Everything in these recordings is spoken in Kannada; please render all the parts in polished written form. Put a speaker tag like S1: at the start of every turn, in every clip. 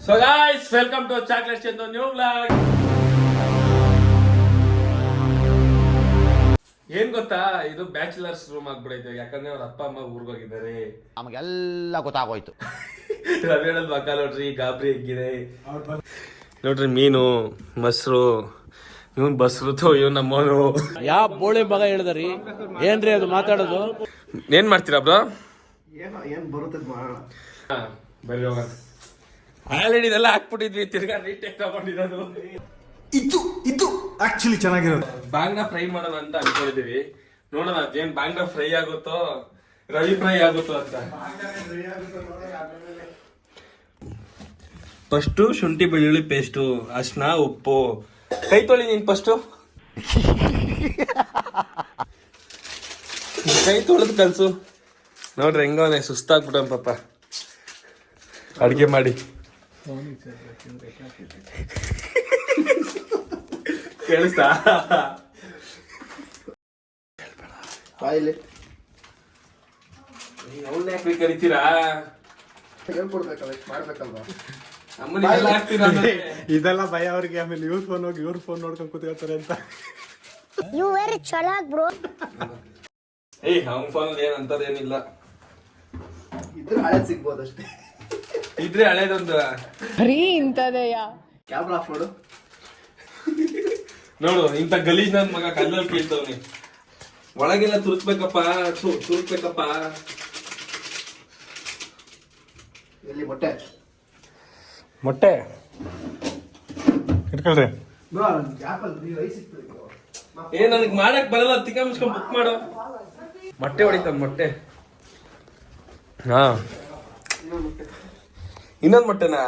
S1: So guys, welcome to Chocolate Chindu new vlog. ಏನ್ ಗೊತ್ತಾ, ಇದು ಬ್ಯಾಚುಲರ್ಸ್ ರೂಮ್ ಆಗ್ಬಿಡೈತೆ. ಯಾಕಂದ್ರೆ ಅವ್ರ ಅಪ್ಪ ಅಮ್ಮ ಊರ್ಗ್ ಹೋಗಿದ್ದಾರೆ.
S2: ನಮಗೆಲ್ಲ ಗೊತ್ತಾಗೋಯ್ತು.
S1: ರವಿ ಹೇಳೋದ್ ಮಕ್ಕ ನೋಡ್ರಿ, ಗಾಬರಿ ಹೆಂಗಿದೆ ನೋಡ್ರಿ. ಮೀನು, ಮೊಸರು, ಇವನ್ ಬಸ್ರು, ಇವ್ ನಮ್ಮವನು.
S3: ಯಾವ ಬೋಳಿ ಮಗ ಹೇಳಿದ್ರಿ? ಏನ್ರಿ ಅದು ಮಾತಾಡೋದು?
S1: ಏನ್ ಮಾಡ್ತೀರಾ ಬ್ರೋ?
S4: ಏನ್ ಬರುತ್ತೆ
S1: ಬರೀ ಹೋಗ. ಆಲ್ರೆಡಿ ಇದೆಲ್ಲ ಹಾಕ್ಬಿಟ್ಟಿದ್ವಿ, ತಿರ್ಗಾ ರೀಟೇಕ್ ತಗೊಂಡಿರೋದು.
S4: ಇದು ಆಕ್ಚುಲಿ ಚೆನ್ನಾಗಿರೋದು.
S1: ಬಾಂಗ್ನ ಫ್ರೈ ಮಾಡೋಣ ಅಂತ ಅನ್ಕೊಂಡಿದೀವಿ. ನೋಡೋಣ ಏನ್ ಬಾಂಗ್ನ ಫ್ರೈ ಆಗುತ್ತೋ ರವಿ ಫ್ರೈ ಆಗುತ್ತೋ ಅಂತ. ಫಸ್ಟು ಶುಂಠಿ ಬೆಳ್ಳುಳ್ಳಿ ಪೇಸ್ಟು, ಅರ್ಶಿನ, ಉಪ್ಪು. ಕೈ ತೊಳಿ ನೀನ್ ಫಸ್ಟು. ಕೈ ತೊಳೆದು ಕಲ್ಸು. ನೋಡ್ರಿ ಹೆಂಗವನೆ, ಸುಸ್ತಾಗ್ಬಿಟ್ಟ ಪಾಪ ಅಡ್ಗೆ ಮಾಡಿ. ಕೇಳಿಸ್ತಾ? ಅವನ್ನ ಯಾಕೆ ಕರಿತೀರಾ?
S4: ಮಾಡ್ಬೇಕಲ್ವಾ?
S1: ಅಮ್ಮನಿಗೆಲ್ಲ ಹಾಕ್ತೀರಾ?
S4: ಇದೆಲ್ಲ ಭಯ ಅವ್ರಿಗೆ. ಆಮೇಲೆ ಇವ್ರ ಫೋನ್ ಹೋಗಿ ಇವ್ರ ಫೋನ್ ನೋಡ್ಕೊಂಡು ಕೂತ್ಕೊಳ್ತಾರೆ ಅಂತ.
S1: ಏಯ್, ಅವ್ನ ಫೋನಲ್ಲಿ ಏನಂತದೇನಿಲ್ಲ.
S4: ಇದ್ರೆ ಹಳೆ ಸಿಗ್ಬೋದಷ್ಟೇ.
S1: ಇದ್ರೆ ಹಳೇದೊಂದು
S5: ಬರೀ ಇಂತದೆಯ.
S4: ಕ್ಯಾಮ್ರಾ ಆಫ್ ಮಾಡು.
S1: ನೋಡು, ಇಂತ ಗಲೀಜ್ ನನ್ ಮಗ ಕಲ್ಲಲ್ಲಿ ಕೇಳ್ತವ್ನಿ. ಒಳಗೆಲ್ಲ ತುರ್ಸ್ಬೇಕಪ್ಪ, ತುರ್ಸ್ಬೇಕಪ್ಪ.
S4: ಎಲ್ಲಿ ಮೊಟ್ಟೆ
S3: ಇಟ್ಕೊಳ್ರಿ.
S1: ಏ, ನನಗ್ ಮಾಡಕ್ ಬರಲ್ಲ. ತಿಕ್ಕ ಮುಚ್ಕೊಂಡ್ ಬುಕ್ ಮಾಡು. ಮೊಟ್ಟೆ ಹೊಡಿತಾನ, ಮೊಟ್ಟೆ. ಹಾ, ಇನ್ನೊಂದ್ ಮೊಟ್ಟೆನಾ?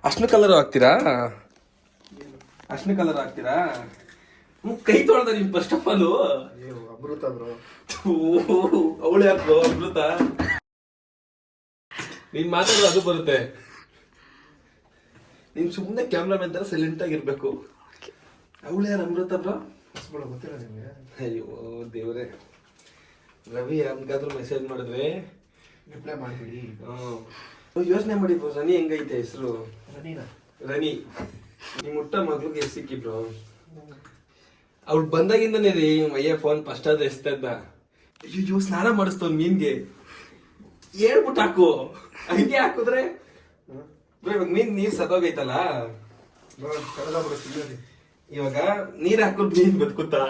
S1: ಅರ್ಶಿನ ಕಲರ್ ಹಾಕ್ತೀರಾ? ಅರ್ಶಿನ ಕಲರ್ ಹಾಕ್ತೀರಾ? ಕೈ ತೊಳ್ದ ನಿಮ್ first of all.
S4: Amrita bro.
S1: ಅವಳು ಯಾರು ಅಮೃತ? ನೀನ್ ಮಾತಾಡೋದು ಅದು ಬರುತ್ತೆ. ನೀನ್ ಸುಮ್ನೆ ಕ್ಯಾಮ್ರಾಮನ್ ತರ ಸೈಲೆಂಟ್ ಆಗಿರ್ಬೇಕು. ಅವಳು ಯಾರು ಅಮೃತ ಬ್ರೋ?
S4: ಗೊತ್ತಿಲ್ಲ ನಿಮ್ಗೆ?
S1: ಅಯ್ಯೋ ದೇವ್ರೆ. ರವಿ ಯಾರಿಗಾದ್ರೂ ಮೆಸೇಜ್ ಮಾಡಿದ್ರೆ
S4: ರಿಪ್ಲೈ ಮಾಡ್ಬಿಡಿ.
S1: ಯೋಚನೆ ಮಾಡಿ ಬ್ರೋ, ರನಿ ಹೆಂಗೈತೆ ಹೆಸರು?
S4: ರನಿನಾ?
S1: ರನಿ ನಿಮ್ ಮುಟ್ಟ ಮಗ್ಳಿಗೆ ಸಿಕ್ಕಿ ಬ್ರೋ. ಅವ್ಳು ಬಂದಾಗಿಂದನೇ ರೀ ಮಯ್ಯ ಫೋನ್ ಫಸ್ಟ್ ಆದ್ರೆ ಎಸ್ತಾ ಇದ್ದ. ಅಯ್ಯೋ, ಸ್ನಾನ ಮಾಡಿಸ್ತವ್ ಮೀನ್ಗೆ. ಹೇಳ್ಬಿಟ್ಟು ಹಾಕು. ಹಂಗೆ ಹಾಕುದ್ರೆ ಇವಾಗ ಮೀನ್ ನೀರ್ ಸತ್ತೋಗೈತಲ್ಲ, ಇವಾಗ ನೀರ್ ಹಾಕೋದ್ ಮೀನ್ ಬದುಕುತ್ತಾ?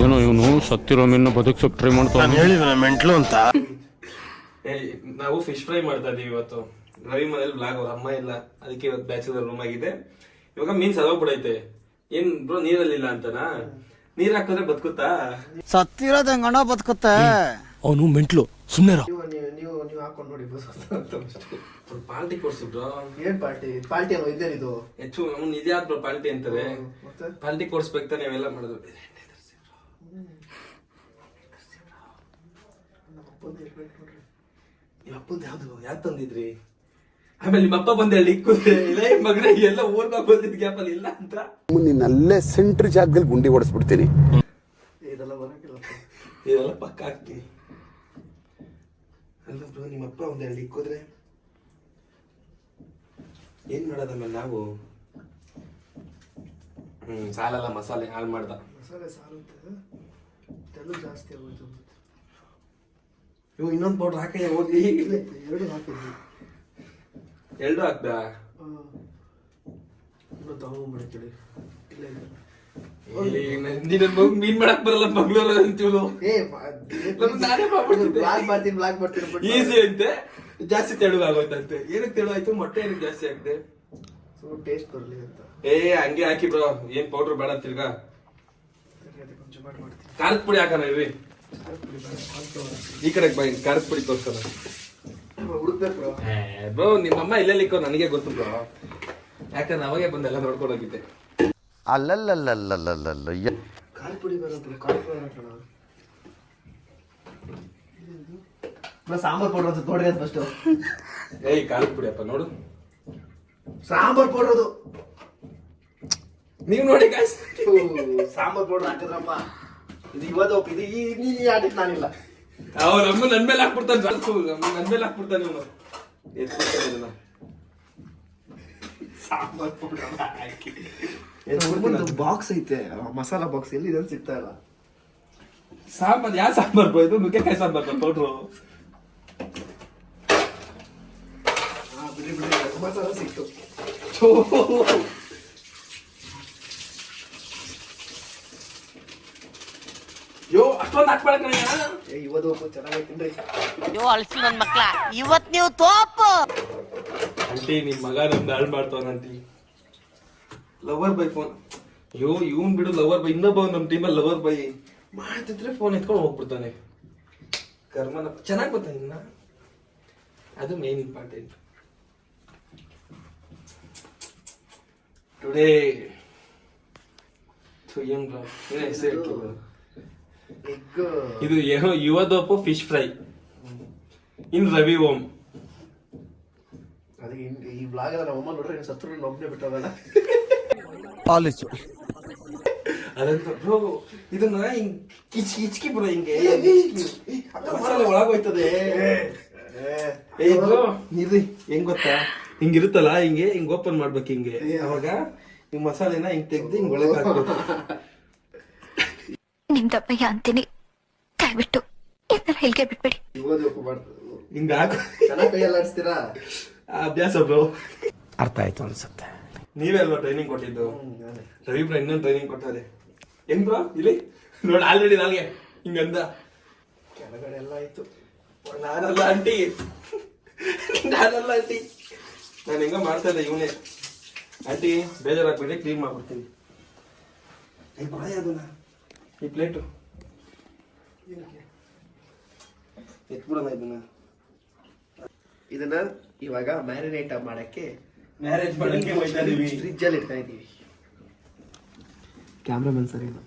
S3: ಏನೋ ಇವನು ಸತ್ತಿರೋ ಮೀನು ಬದುಕ್ಸೋಕ್ ಟ್ರೈ ಮಾಡ್ತಾನೆ.
S4: ಹೇಳಿದ ಮೆಂಟ್ಲು ಅಂತ.
S1: ನಾವು ಫಿಶ್ ಫ್ರೈ ಮಾಡ್ತಾ ಇದೀವಿ ಇವತ್ತು. ರವಿ ಮನೇಲಿ ಬ್ಲಾಗ್, ಅವ್ರ ಅಮ್ಮ ಇಲ್ಲ, ಅದಕ್ಕೆ ಇವತ್ತು ಬ್ಯಾಚುಲರ್ ರೂಮ್ ಆಗಿದೆ. ಇವಾಗ ಮೀನ್ ಸದೋಗ್ಬಿಡೈತೆ. ಏನ್ ಬ್ರೋ ನೀರಲ್ಲಿಲ್ಲ ಅಂತನಾ? ನೀರ್ ಹಾಕಿದ್ರೆ ಬದುಕುತ್ತಾ?
S2: ಸತ್ತಿರೋದ್ ಹೆಂಗಣ ಬದುಕುತ್ತೆ.
S3: ಅವನು ಮೆಂಟ್ಲು, ಸುಮ್ಮನೆ.
S4: ನೀವು ಹಾಕೊಂಡು ನೋಡಿ.
S1: ಪಾರ್ಟಿ ಕೊಡ್ಸು ಬ್ರೋ.
S4: ಏನ್ ಪಾರ್ಟಿ? ಪಾರ್ಟಿ ಅನ್ನೋ ಇದೇನಿದು?
S1: ಹೆಚ್ಚು ಅವ್ನು ಇದ್ಯಾದ್ ಬ್ರೋ ಪಾರ್ಟಿ ಅಂತಾರೆ.
S4: ಮತ್ತೆ
S1: ಪಾರ್ಟಿ ಕೊಡ್ಸ್ಬೇಕು ತಾನೆ ನೀವೆಲ್ಲ ಮಾಡಿದ್ರು. ನಿಮ್ಮ ಅಪ್ಪಂದು ಯಾವ್ದು ತಂದಿದ್ರಿ? ಆಮೇಲೆ ನಿಮ್ಮ ಅಪ್ಪ ಬಂದ ಹೇಳಿ ಇಲ್ಲ ಮಗನೇ ಎಲ್ಲ ಊರ್ಗ ಬಂದಿದ್ ಗ್ಯಾಪಲ್ಲಿ ಇಲ್ಲ ಅಂತ.
S6: ನಿನ್ನಲ್ಲೇ ಸೆಂಟ್ರ್ ಜಾಗದಲ್ಲಿ ಗುಂಡಿ ಹೊಡಿಸ್ಬಿಡ್ತೀನಿ.
S4: ಇದೆಲ್ಲ ಬರಕಿಲ್ಲ.
S1: ಇದೆಲ್ಲ ಪಕ್ಕ ಹಾಕ್ತೀನಿ ಅಲ್ಲ ಬ್ರೋ. ನಿಮ್ಮ ಅಪ್ಪ ಒಂದ್ ಹೇಳಿ ಇಕ್ಕೋದ್ರೆ ಏನ್ ಮಾಡೋದಮೇಲೆ ನಾವು? ಸಾಲಲ್ಲ, ಮಸಾಲೆ ಹಾಳು ಮಾಡ್ದ.
S4: ಮಸಾಲೆ ಸಾರುತ್ತೆ, ತೆಲು ಜಾಸ್ತಿ ಆಗೋಯ್ತು.
S1: ಇವು ಇನ್ನೊಂದು ಪೌಡ್ರ್ ಹಾಕಯ್ಯ ಹೋಗ್ಲಿ.
S4: ಎರಡು ಹಾಕಿದ್ವಿ.
S1: ಎರಡು ಹಾಕ್ದ?
S4: ತಗೊಂಡ್ಬಿಡ್ತೀವಿ.
S1: ಮೀನ್ ಮಾಡಕ್ ಬರಲ್ಲ ಮಂಗ್ಳೂರ್ ಅಂತೀವ್ನು. ನಾನೇ
S4: ಮಾಡ್ತೀನಿ.
S1: ಈಸಿ ಅಂತೆ, ಜಾಸ್ತಿ ತೆಳುಗ ಆಗೋಯ್ತಂತೆ. ಏನಕ್ಕೆ ತೆಳು ಆಯ್ತು? ಮೊಟ್ಟೆ ಏನಕ್ಕೆ ಜಾಸ್ತಿ ಹಾಕ್ದೆ?
S4: ಟೇಸ್ಟ್ ಬರ್ಲಿ ಅಂತ.
S1: ಹಂಗೆ ಹಾಕಿ ಬ್ರೋ. ಏನ್ ಪೌಡ್ರ್ ಬೇಡ ತಿರ್ಗಾ.
S4: ಕೊಂಚ ಮಾಡ್ತೀನಿ.
S1: ಖಾರದ ಪುಡಿ ಹಾಕೋಣ ಇರ್ರಿ. ಈ ಕಡೆ ಬೈ, ಖಾರದ ಪುಡಿ ತೋರ್ಸೋಣ.
S4: ಹುಡುಕ್ಬೇಕು
S1: ಬ್ರೋ. ನಿಮ್ಮಮ್ಮ ಇಲ್ಲೆಲ್ಲಿ ಇಕ್ಕೋ ನನಗೆ ಗೊತ್ತು ಬ್ರೋ. ಯಾಕಂದ್ರೆ ಅವಾಗೆ ಬಂದೆಲ್ಲ ನೋಡ್ಕೊಂಡು ಹೋಗಿದ್ದೆ.
S2: ಅಲ್ಲಲ್ಲಲ್ಲಲ್ಲಲ್ಲಲ್ಲ.
S4: ಖಾರದ ಪುಡಿ ಬರುತ್ತೆ. ಖಾರದ ಪುಡಿ ಹಾಕೋಣ. ಸಾಂಬಾರ್ ಪೌಡರ್ ಅಂತ ನೋಡ್ರಿ ಅಂತ ಫಸ್ಟ್.
S1: ಏಯ್, ಖಾರದ ಪುಡಿ ಅಪ್ಪ ನೋಡು.
S4: ಸಾಂಬಾರ್ ಪೌಡರ್ ಅದು.
S1: ನೀವ್ ನೋಡಿ ಗಾಯ್ಸ್.
S7: ಸಾಂಬಾರ್ ಪೌಡರ್ ಹಾಕಿದ್ರಪ್ಪ. ಇದು ಇವತ್ತು ಇದು ಈ ಆಟಕ್ಕೆ ನಾನಿಲ್ಲ.
S1: ಅವ್ರ ಅಮ್ಮ ನನ್ ಮೇಲೆ ಹಾಕ್ಬಿಡ್ತಾನೆ. ನನ್ ಮೇಲೆ ಹಾಕ್ಬಿಡ್ತಾನೆ ಇವನು. ಎತ್ಬಿಡ್ತಾನೆ
S7: ಸಾಂಬಾರ್ ಪೌಡರ್ ಹಾಕಿ ಬಾಕ್ಸ್ ಐತೆ, ಮಸಾಲಾ ಬಾಕ್ಸ್ ಎಲ್ಲಿ ಇದನ್ನು ಸಿಗ್ತಾ ಇಲ್ಲ.
S1: ಸಾಂಬಾರ್ ಯಾವ ಸಾಂಬಾರ್ ಬೋ ಇದು? ನುಗ್ಗೆಕಾಯಿ ಸಾಂಬಾರ್ ಪೌಡ್ರು.
S7: ಬಿಡಿ ಮಸಾಲ ಸಿಕ್ತು.
S1: ಯೋ ಅಷ್ಟೊಂದು ಹಾಕ್ಬೇಡ ಕಣಯ್ಯ.
S7: ಇವತ್ತು ಚೆನ್ನಾಗೈತೇನ್ರಿ?
S2: ಅಯ್ಯೋ ಅಳ್ಸಿ ನನ್ ಮಕ್ಳ, ಇವತ್ ನೀವು ತೋಪು.
S1: ಆಂಟಿ ನಿಮ್ ಮಗ ನಮ್ದು ಹಾಳು ಮಾಡ್ತಾವನಂಟಿ. Lover by phone. ಅಯ್ಯೋ ಇವನ್ ಬಿಡು ಲವರ್ ಬೈ. ಇನ್ನೊಬ್ಬ ನಮ್ ಟೀಮಲ್ಲಿ ಲವರ್ ಬೈ ಮಾಡ್ತಿದ್ರೆ ಫೋನ್ ಎತ್ಕೊಂಡು ಹೋಗ್ಬಿಡ್ತಾನೆ. ಕರ್ಮನ ಚೆನ್ನಾಗ್ ಬರ್ತಾನೆ ಇನ್ನ. ಅದು ಮೇನ್ ಇಂಪಾರ್ಟೆಂಟ್. ಟುಡೇ ಏನ್ ಬ್ರೋ ಹೆಸರು ಇಟ್ರು?
S7: ಎಗ್
S1: ಇದು ಏನೋ ಯುವದೋಪು ಫಿಶ್ ಫ್ರೈ ಇನ್ ರವಿ ಓಂ.
S7: ಅದಕ್ಕೆ ಈ ಬ್ಲಾಗ್ ಎಲ್ಲ ನಮ್ಮ ಅಮ್ಮ ನೋಡ್ರೆ ಸತ್ರು ಒಬ್ಬನೇ ಬಿಟ್ಟೋಗಲ್ಲ.
S1: ಅದಂತ ಬ್ರೋ ಇದನ್ನ ಹಿಂಗ್ ಕಿಚ್ಕಿ ಬ್ರೋ ಹಿಂಗೆ ಮಸಾಲೆ ಒಳಗೋಯ್ತದೆ. ಏ ಬ್ರೋ ಇರ್ರಿ, ಹೆಂಗ್ ಗೊತ್ತಾ, ಹಿಂಗಿರುತ್ತಲ್ಲ ಹಿಂಗ್ ಓಪನ್ ಮಾಡ್ಬೇಕು ಹಿಂಗೆ. ಅವಾಗ ಈ ಮಸಾಲೆನ ಹಿಂಗ್ ತೆಗ್ದು ಹಿಂಗ್ ಒಳಗೆ ಹಾಕ್ಬೇಕು.
S8: ನಿಮ್ ದಪ್ಪಯ್ಯ ಅಂತೀನಿ, ದಯವಿಟ್ಟು ಇದನ್ನ ಇಲ್ಲಿಗೆ ಬಿಟ್ಬಿಡಿ.
S7: ಇವತ್ತು ಮಾಡ್ತಾರೆ
S1: ಹಿಂಗ ಹಾಕು.
S7: ಚೆನ್ನಾಗಿ ಕೈಯಲ್ಲಿ ಆಡಿಸ್ತೀರಾ?
S1: ಅಭ್ಯಾಸ ಬ್ರೋ.
S2: ಅರ್ಥ ಆಯ್ತು ಅನ್ಸುತ್ತೆ.
S1: ನೀವೇ ಅಲ್ವಾ ಟ್ರೈನಿಂಗ್ ಕೊಟ್ಟಿದ್ದು? ರವಿ ಬ್ರೋ ಇನ್ನೊಂದು ಟ್ರೈನಿಂಗ್ ಕೊಟ್ಟಾರೆ. ಹೆಂಗ್ ಬ್ರೋ ಇಲ್ಲಿ ನೋಡಿ ಆಲ್ರೆಡಿ ನಾಲ್ಗೆ ಹಿಂಗಂದ.
S7: ಕೆಳಗಡೆ ಎಲ್ಲ ಆಯ್ತು.
S1: ನಾನಲ್ಲ ಆಂಟಿ, ನಾನಲ್ಲ ಆಂಟಿ. ನಾನು ಹೆಂಗ ಮಾಡ್ತಾ ಇದ್ದೆ ಇವನೇ. ಆಂಟಿ ಬೇಜಾರಾಗ್ಬಿಟ್ಟೆ, ಕ್ಲೀನ್ ಮಾಡ್ಬಿಡ್ತೀನಿ. ಅದನ್ನ ಈ ಪ್ಲೇಟು ಎತ್ಬಿಡೋಣ
S7: ಇದನ್ನ ಇವಾಗ ಮ್ಯಾರಿನೇಟ್ ಮಾಡಕ್ಕೆ
S1: ಮ್ಯಾರೇಜ್ ಮಾಡಕ್ಕೆ ಹೋಯ್ತಾ ಇದೀವಿ.
S7: ಫ್ರಿಜ್ ಅಲ್ಲಿ ಇಡ್ತಾ ಇದೀವಿ. ಕ್ಯಾಮ್ರಾಮನ್ ಸರಿ ಇಲ್ಲ.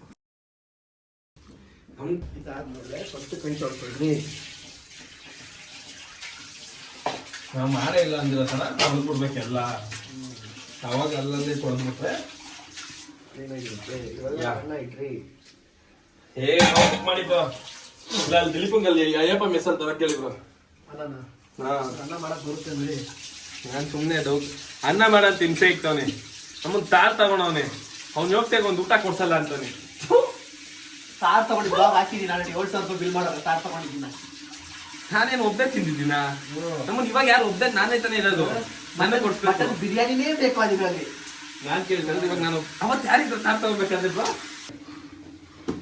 S7: ಇದಾದ್ಮೇಲೆ ಫಸ್ಟ್ ಕೈ ತೊಳ್ಕೊಳ್ರಿ.
S1: ನಾವು ಮಾಡೇ ಇಲ್ಲ ಅಂದಿರ ಸರ ತೊಳೆದ್ಬಿಡ್ಬೇಕೆಲ್ಲ. ಅವಾಗ ಅಲ್ಲಲ್ಲಿ ತೊಳೆದ್ಬಿಟ್ರೆ
S7: ಏನಾಗಿರುತ್ತೆ ಇವಾಗ ಅನ್ನ ಇಡ್ರಿ.
S1: ಏ ಮಾಡಿಪ್ಪ ಇಲ್ಲ ಅಲ್ಲಿ ದಿಲೀಪಂಗಲ್ಲಿ ಅಯ್ಯಪ್ಪ ಮೆಸಲ್ ತರ ಕೇಳಿದ್ರು.
S7: ಅನ್ನನ
S1: ಹಾ
S7: ಅನ್ನ ಮಾಡಕ್ ಬರುತ್ತೆ ಅಂದ್ರೆ
S1: ನಾನು ಸುಮ್ಮನೆ ಡೌಟ್. ಅನ್ನ ಮಾಡಂತ ಹಿಂಸೆ ಇಕ್ತವನೆ. ನಮ್ಮನ್ ತಾರ್ ತಗೊಂಡವನೆ. ಅವ್ನು ಹೋಗ್ತಾಗ ಒಂದು ಊಟ ಕೊಡ್ಸಲ್ಲ ಅಂತಾನೆ.
S7: ಸಾರ್ ತಗೊಂಡು ಬ್ಲಾಗ್ ಹಾಕಿದೀನಿ ನಾನು. 7,000 ರೂಪಾಯಿ ಬಿಲ್ ಮಾಡೋದು ಸಾರ್ ತಗೊಂಡಿದ್ದೀನ.
S1: ನಾನೇನು ಒಬ್ಬೇ ತಿಂದಿದ್ದೀನ? ನಮ್ಮನ್ ಇವಾಗ ಯಾರು ಒಬ್ಬೇ ನಾನೇ ತಾನೇ ಇರೋದು. ನಾನೇ ಕೊಡ್ಸ್ಬೇಕು.
S7: ಬಿರಿಯಾನಿನೇ ಬೇಕು ಅದರಲ್ಲಿ.
S1: ನಾನ್ ಕೇಳಿದ್ರೆ ಇವಾಗ ನಾನು ಅವತ್ತು ಯಾರಿದ್ರು ತಾರ್ ತಗೋಬೇಕಾದ್ರೆ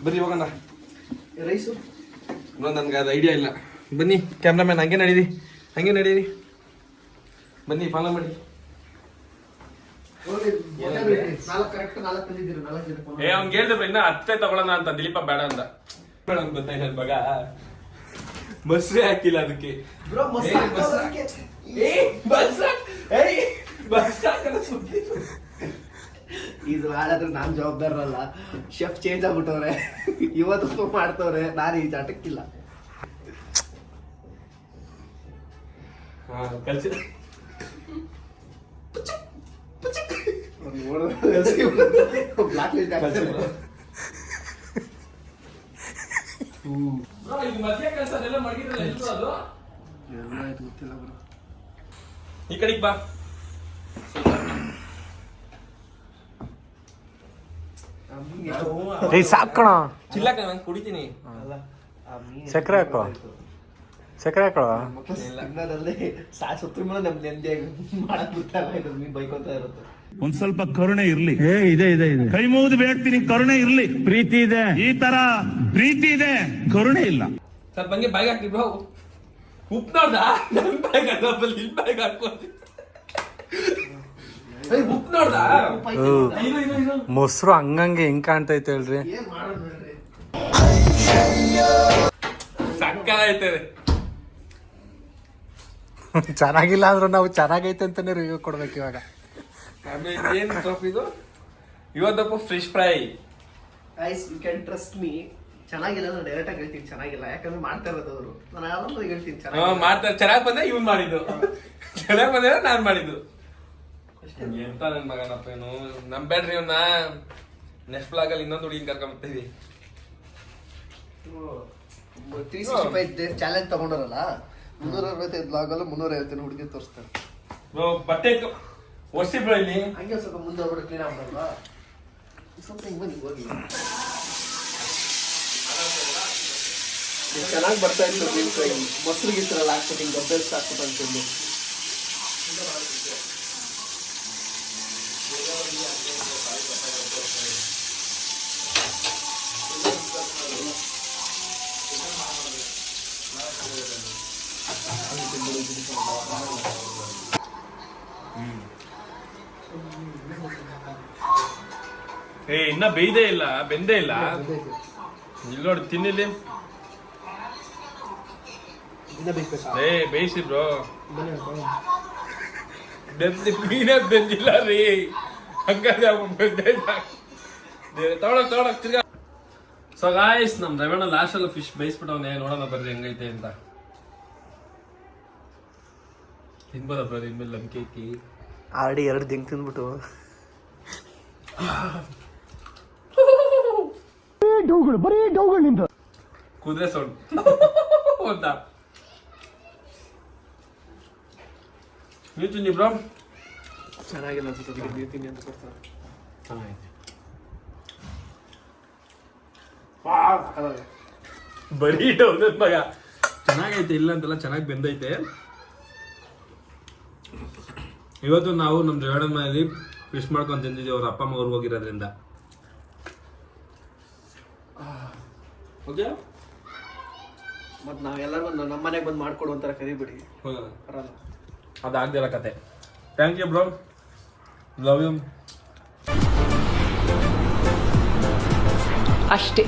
S1: ಬರ್ರಿ ಹೋಗೋಣ.
S7: ರೈಸು
S1: ನನ್ಗೆ ಅದು ಐಡಿಯಾ ಇಲ್ಲ. ಬನ್ನಿ ಕ್ಯಾಮ್ರಾಮ್ಯಾನ್ ಹಂಗೆ ನಡೀರಿ ಬನ್ನಿ ಫಾಲೋ ಮಾಡಿ. ಏ ಅವ್ನ್ ಕೇಳಿದ್ರು ಇನ್ನ ಅತ್ತೆ ತಗೊಳ್ಳೋಣ ಅಂತ. ದಿಲೀಪ ಬೇಡ ಅಂತ. ಗೊತ್ತಾಯ್ತು ನನ್ ಮಗ ಮೊಸರೇ ಹಾಕಿಲ್ಲ ಅದಕ್ಕೆ.
S7: ಇದು ಹಾಳಾದ್ರೆ ನಾನ್ ಜವಾಬ್ದಾರಲ್ಲ. Chef change ಆಗ್ಬಿಟ್ಟವ್ರೆ. ಇವತ್ತು ಮಾಡ್ತವ್ರೆ. ನಾನು ಈ ಜಾಟಕ್ಕಿಲ್ಲ.
S1: ಕಲ್ಸಿ
S7: ಬ್ಲಾಕ್ ಲಿಸ್ಟ್ ಆಗ್ತಾರೆ.
S1: ಈ ಕಡೆಗೆ ಬಾ.
S4: ಸಾಕಣ
S1: ಚಿಲ್ಲಕ ನಾನು ಕುಡಿತೀನಿ.
S4: ಸಕ್ಕರೆ ಹಾಕೋ, ಸಕ್ಕರೆ ಹಾಕೋ.
S7: ತಿನ್ನೋದ್ರಲ್ಲಿ ಸುತ್ತ ಮೇಲೆ ನಮ್ ನೆಮ್ಮದಿ ಮಾಡಕ್ ಬಿಡ್ತಾರ. ಇದು ಮೀನ್ ಬೈಕೊಂತ ಇರುತ್ತೆ.
S9: ಒಂದ್ ಸ್ವಲ್ಪ ಕರುಣೆ ಇರ್ಲಿ. ಇದೆ ಕೈ ಮುಗಿದು ಬೇಡ್ತೀನಿ, ಕರುಣೆ ಇರ್ಲಿ. ಪ್ರೀತಿ ಇದೆ, ಈ ತರ ಪ್ರೀತಿ ಇದೆ, ಕರುಣೆ ಇಲ್ಲ.
S1: ಸ್ವಲ್ಪ ಹಂಗೆ ಬಾಯಿಗೆ ಹಾಕಿ ಬ್ರೋ. ಉಪ್ಪು ನೋಡ್ದ ನನ್ ಬಾಯಿಗೆ ಹಾಕೋಬಲ್ಲಿ ಇಲ್ಲಿ ಬಾಯಿಗೆ ಹಾಕೋದು. ಉಪ್ಪು ನೋಡ್ದ
S4: ಮೊಸರು ಹಂಗಂಗೆ ಹೆಂಗ್ ಕಾಣ್ತೈತೆ ಹೇಳ್ರಿ.
S7: ಏನ್ ಮಾಡೋದು ನೋಡ್ರಿ.
S1: ಸಕ್ಕತ್ತಾಯ್ತದೆ.
S4: ಚೆನ್ನಾಗಿಲ್ಲ ಅಂದ್ರೂ ನಾವು ಚೆನ್ನಾಗೈತೆ ಅಂತಾನೆ ರಿವ್ಯೂ ಕೊಡ್ಬೇಕು ಇವಾಗ.
S1: ಆಮೇಲೆ ಏನ್ ಟಾಪ್ ಇದು? ಇವತ್ತಪ್ಪ fish fry.
S7: Guys you can trust me. ಚೆನ್ನಾಗಿಲ್ಲ ನಾನು ಡೈರೆಕ್ಟ್ ಆಗಿ ಹೇಳ್ತೀನಿ ಚೆನ್ನಾಗಿಲ್ಲ. ಯಾಕಂದ್ರೆ ಮಾಡ್ತಾ ಇರೋದು ಅವರು. ನಾನು ಯಾವಾಗಲೂ ಹೇಳ್ತೀನಿ ಚೆನ್ನಾಗಿ
S1: ಮಾಡ್ತಾರೆ. ಚೆನ್ನಾಗಿ ಬಂದ್ರೆ ಇವ್ನು ಮಾಡಿದ್ದು, ಚೆನ್ನಾಗಿ ಬಂದ್ರೆ ನಾನ್ ಮಾಡಿದ್ದು. ಎಂತ ನನ್ ಮಗನಪ್ಪ ಏನು ನಂಬೇಡ್ರಿ ಇವ್ನ. ನೆಕ್ಸ್ಟ್ ಬ್ಲಾಗ್ ಅಲ್ಲಿ ಇನ್ನೊಂದು ಹುಡುಗಿನ ಕರ್ಕೊಂಬರ್ತೀವಿ.
S7: 365 ಡೇಸ್ ಚಾಲೆಂಜ್ ತಗೊಂಡರಲ್ಲ, 365 ಬ್ಲಾಗ್ ಅಲ್ಲೂ 350 ಹುಡುಗಿ ತೋರಿಸ್ತಾರೆ.
S1: ಬ್ರೋ ಬಟ್ಟೆ ಒಸಿ ಬ್ರೋ ಇಲ್ಲಿ.
S7: ಹಂಗೆ ಸ್ವಲ್ಪ ಮುಂದೆ ಹೋಗ್ಬಿಟ್ಟು ಕ್ಲೀನ್ ಆಗ್ಬಿಡಲ್ವಾ? ಸ್ವಲ್ಪ ಹಿಂಗೆ ಬನ್ನಿ ಹೋಗಿ. ಚೆನ್ನಾಗಿ ಬರ್ತಾ ಇತ್ತು ನಿಮ್ಮ ಕೈ. ಮೊಸರು ಗಿಸ್ರಲ್ಲ ಹಾಕ್ಬಿಟ್ಟು ಹಿಂಗೆ ಗಬ್ಬೆಲ್ಸ್ ಹಾಕ್ಬಿಟ್ಟು ಅಂತಂದು.
S1: ಇನ್ನ ಬೇಯ್ದೇ ಇಲ್ಲ, ಬೆಂದೇ ಇಲ್ಲ. ಇಲ್ಲಿ ನೋಡಿ ತಿನ್ನಿಲ್ಲಿ. ಬೇಯಿಸಿ ಬ್ರೋ. ಮೀನೇ ಬೆಂದಿಲ್ಲ ರೀ, ಹಂಗಾದ್ರೆ ತಗೊಳಕ್ ತಿರ್ಗಾ. ಸೊ ಗಾಯ್ಸ್, ನಮ್ ರವಣ ಲಾಸ್ಟ್ ಅಲ್ಲಿ ಫಿಶ್ ಬೇಯಿಸ್ಬಿಟ್ಟವನೆ. ನೋಡೋಣ ಬರ್ರಿ ಹೆಂಗೈತೆ ಅಂತ. ತಿನ್ಬೋದ ಬ್ರೋ? ಇನ್ಮೇಲೆ ನಂಬಿಕೆ ಐತಿ.
S7: ಆಲ್ರೆಡಿ 2 ದಿಂಗ್ ತಿಂದ್ಬಿಟ್ಟು
S1: ಕುದುರೆ ಸೌಂಡ್ ಅಂತ. ನೀವು ತಿನ್ನಿ ಬ್ರೋ.
S7: ಚೆನ್ನಾಗಿಲ್ಲ ಅನ್ಸುತ್ತೆ. ನೀವು ತಿನ್ನಿ ಅಂತ ಕೊಡ್ತಾರೆ.
S1: ಚೆನ್ನಾಗೈತೆ. ಬರೀ ಡೌನ್ ಮಗ. ಚೆನ್ನಾಗೈತೆ, ಇಲ್ಲ ಅಂತೆಲ್ಲ, ಚೆನ್ನಾಗಿ ಬೆಂದೈತೆ. ಇವತ್ತು ನಾವು ನಮ್ಮ ರೇವಣ್ಣನ ಮನೆಯಲ್ಲಿ ಫಿಶ್ ಮಾಡ್ಕೊಂಡು ತಿಂದಿದ್ದೀವಿ, ಅವ್ರ ಅಪ್ಪ ಅಮ್ಮ ಊರಿಗೆ ಹೋಗಿರೋದ್ರಿಂದ. ಓಕೆ,
S7: ಮತ್ತು ನಾವೆಲ್ಲರೂ ನಮ್ಮ ಮನೆಗೆ ಬಂದು ಮಾಡ್ಕೊಡು ಅಂತಾರೆ, ಕರಿಬಿಡಿ. ಬರಲ್ಲ.
S1: ಅದಾಗ್ದಿರೋ ಕತೆ. Thank you bro, love you.
S5: ಅಷ್ಟೇ.